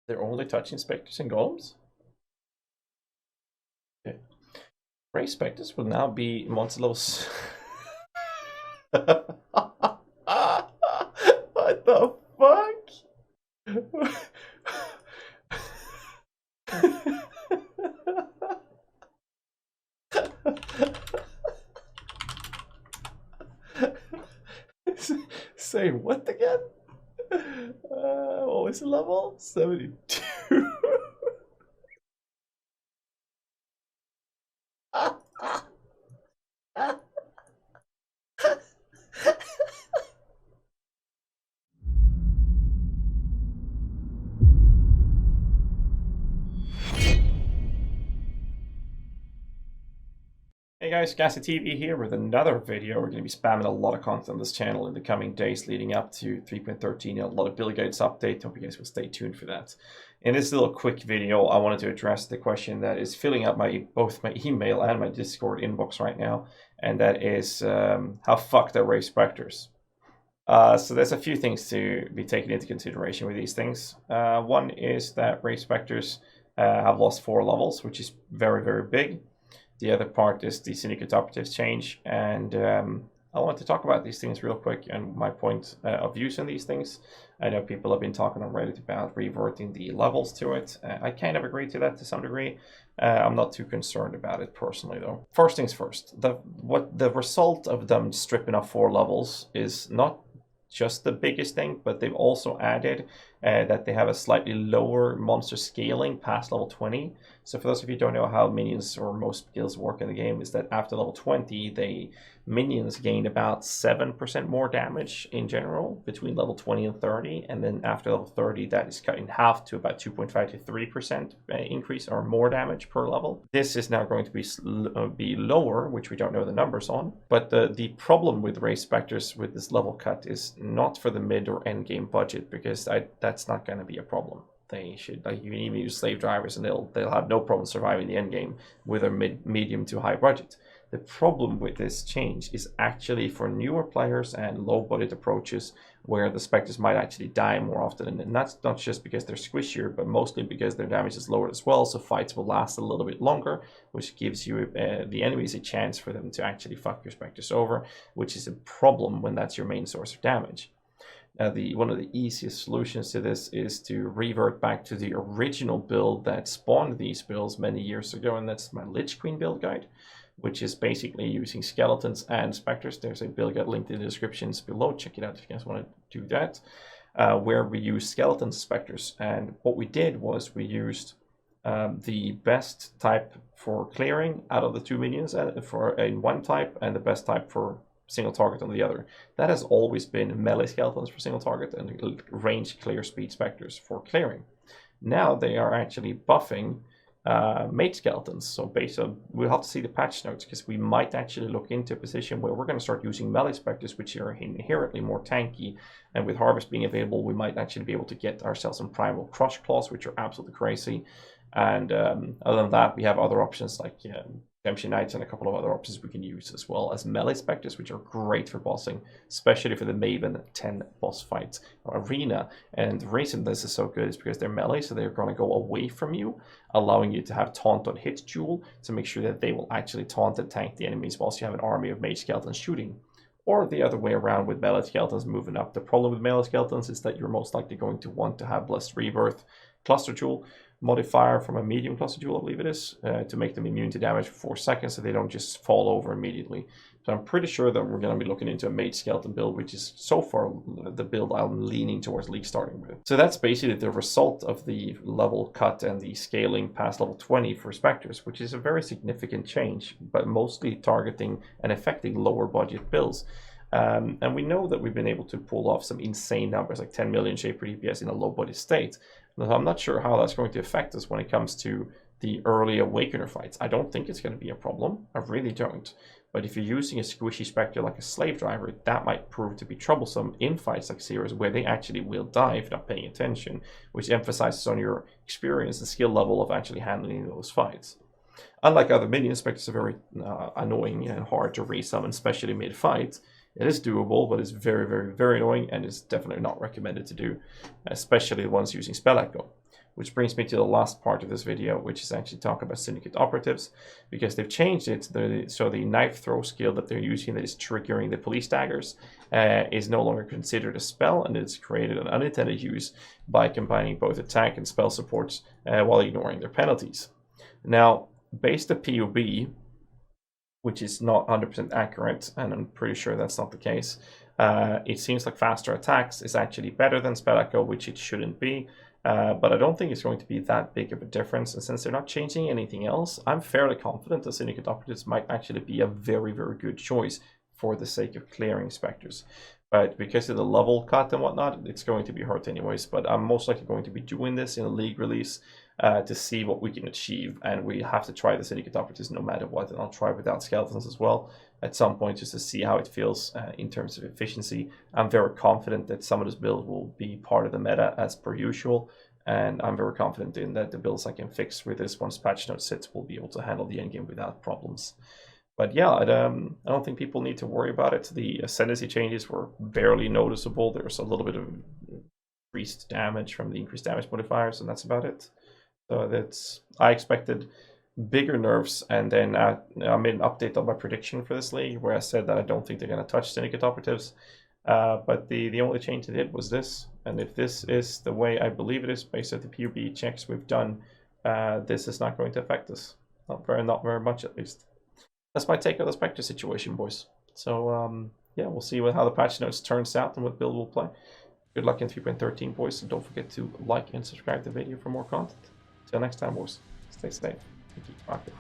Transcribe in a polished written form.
They're only touching specters and golems? Okay. Race specters will now be monster levels. What the fuck? Say what again? What was the level? 72. Hey guys, GhazzyTV here with another video. We're going to be spamming a lot of content on this channel in the coming days leading up to 3.13. A lot of build guides update. Hope you guys will stay tuned for that. In this little quick video, I wanted to address the question that is filling up both my email and my Discord inbox right now, and that is how fucked are Race Spectres? So there's a few things to be taken into consideration with these things. One is that Race Spectres have lost 4 levels, which is very, very big. The other part is the Syndicate Operatives change, and I want to talk about these things real quick and my point of views on these things. I know people have been talking on Reddit about reverting the levels to it. I kind of agree to that to some degree. I'm not too concerned about it personally, though. First things first, the result of them stripping off 4 levels is not just the biggest thing, but they've also added that they have a slightly lower monster scaling past level 20. So for those of you who don't know how minions or most skills work in the game, is that after level 20, minions gain about 7% more damage in general between level 20 and 30, and then after level 30 that is cut in half to about 2.5 to 3% increase or more damage per level. This is now going to be lower, which we don't know the numbers on, but the problem with Race Spectres with this level cut is not for the mid or end game budget, because that's not going to be a problem. They should, like, you can even use slave drivers and they'll have no problem surviving the end game with a medium to high budget. The problem with this change is actually for newer players and low budget approaches where the Spectres might actually die more often, and that's not just because they're squishier, but mostly because their damage is lower as well, so fights will last a little bit longer, which gives you the enemies a chance for them to actually fuck your Spectres over, which is a problem when that's your main source of damage. Now, one of the easiest solutions to this is to revert back to the original build that spawned these builds many years ago, and that's my Lich Queen build guide, which is basically using skeletons and specters. There's a build guide linked in the descriptions below. Check it out if you guys want to do that, where we use skeletons and specters. And what we did was we used the best type for clearing out of the 2 minions in one type, and the best type for single target on the other. That has always been melee skeletons for single target and range clear speed specters for clearing. Now they are actually buffing mage skeletons. So basically, we'll have to see the patch notes, because we might actually look into a position where we're going to start using melee specters, which are inherently more tanky. And with harvest being available, we might actually be able to get ourselves some primal crush claws, which are absolutely crazy. And other than that, we have other options like Redemption Knights and a couple of other options we can use, as well as melee specters, which are great for bossing, especially for the Maven 10 boss fights arena. And the reason this is so good is because they're melee, so they're going to go away from you, allowing you to have taunt on hit duel to make sure that they will actually taunt and tank the enemies whilst you have an army of mage skeletons shooting. Or the other way around with melee skeletons moving up. The problem with melee skeletons is that you're most likely going to want to have Blessed Rebirth Cluster Jewel modifier from a medium cluster jewel, I believe it is, to make them immune to damage for 4 seconds so they don't just fall over immediately. So I'm pretty sure that we're going to be looking into a mage skeleton build, which is so far the build I'm leaning towards league starting with. So that's basically the result of the level cut and the scaling past level 20 for Spectres, which is a very significant change, but mostly targeting and affecting lower budget builds. And we know that we've been able to pull off some insane numbers, like 10 million shape per DPS in a low budget state. I'm not sure how that's going to affect us when it comes to the early Awakener fights. I don't think it's going to be a problem. I really don't. But if you're using a squishy Spectre like a Slave Driver, that might prove to be troublesome in fights like Series, where they actually will die if you're not paying attention, which emphasizes on your experience and skill level of actually handling those fights. Unlike other minions, Spectres are very annoying and hard to resummon, especially mid-fight. It is doable, but it's very, very, very annoying, and is definitely not recommended to do, especially the ones using Spell Echo. Which brings me to the last part of this video, which is actually talk about Syndicate Operatives, because they've changed it. So the knife throw skill that they're using that is triggering the police daggers is no longer considered a spell, and it's created an unintended use by combining both attack and spell supports while ignoring their penalties. Now, based on POB, which is not 100% accurate, and I'm pretty sure that's not the case, it seems like faster attacks is actually better than spell echo, which it shouldn't be. But I don't think it's going to be that big of a difference. And since they're not changing anything else, I'm fairly confident that Syndicate Operatives might actually be a very, very good choice for the sake of clearing Spectres. But because of the level cut and whatnot, it's going to be hurt anyways. But I'm most likely going to be doing this in a league release to see what we can achieve. And we have to try the Syndicate Operatives no matter what. And I'll try without skeletons as well at some point, just to see how it feels in terms of efficiency. I'm very confident that some of this build will be part of the meta as per usual, and I'm very confident in that the builds I can fix with this once patch notes hits will be able to handle the endgame without problems. But yeah, I don't think people need to worry about it. The ascendancy changes were barely noticeable. There's a little bit of increased damage from the increased damage modifiers, and that's about it. So I expected bigger nerfs, and then I made an update on my prediction for this league where I said that I don't think they're going to touch Syndicate Operatives. But the only change they did was this, and if this is the way I believe it is based on the PUB checks we've done, this is not going to affect us. Not very much at least. That's my take on the Spectre situation, boys. So yeah, we'll see how the patch notes turns out and what build we'll play. Good luck in 3.13, boys, and don't forget to like and subscribe to the video for more content. Till next time, boys. Stay safe. Keep rocking.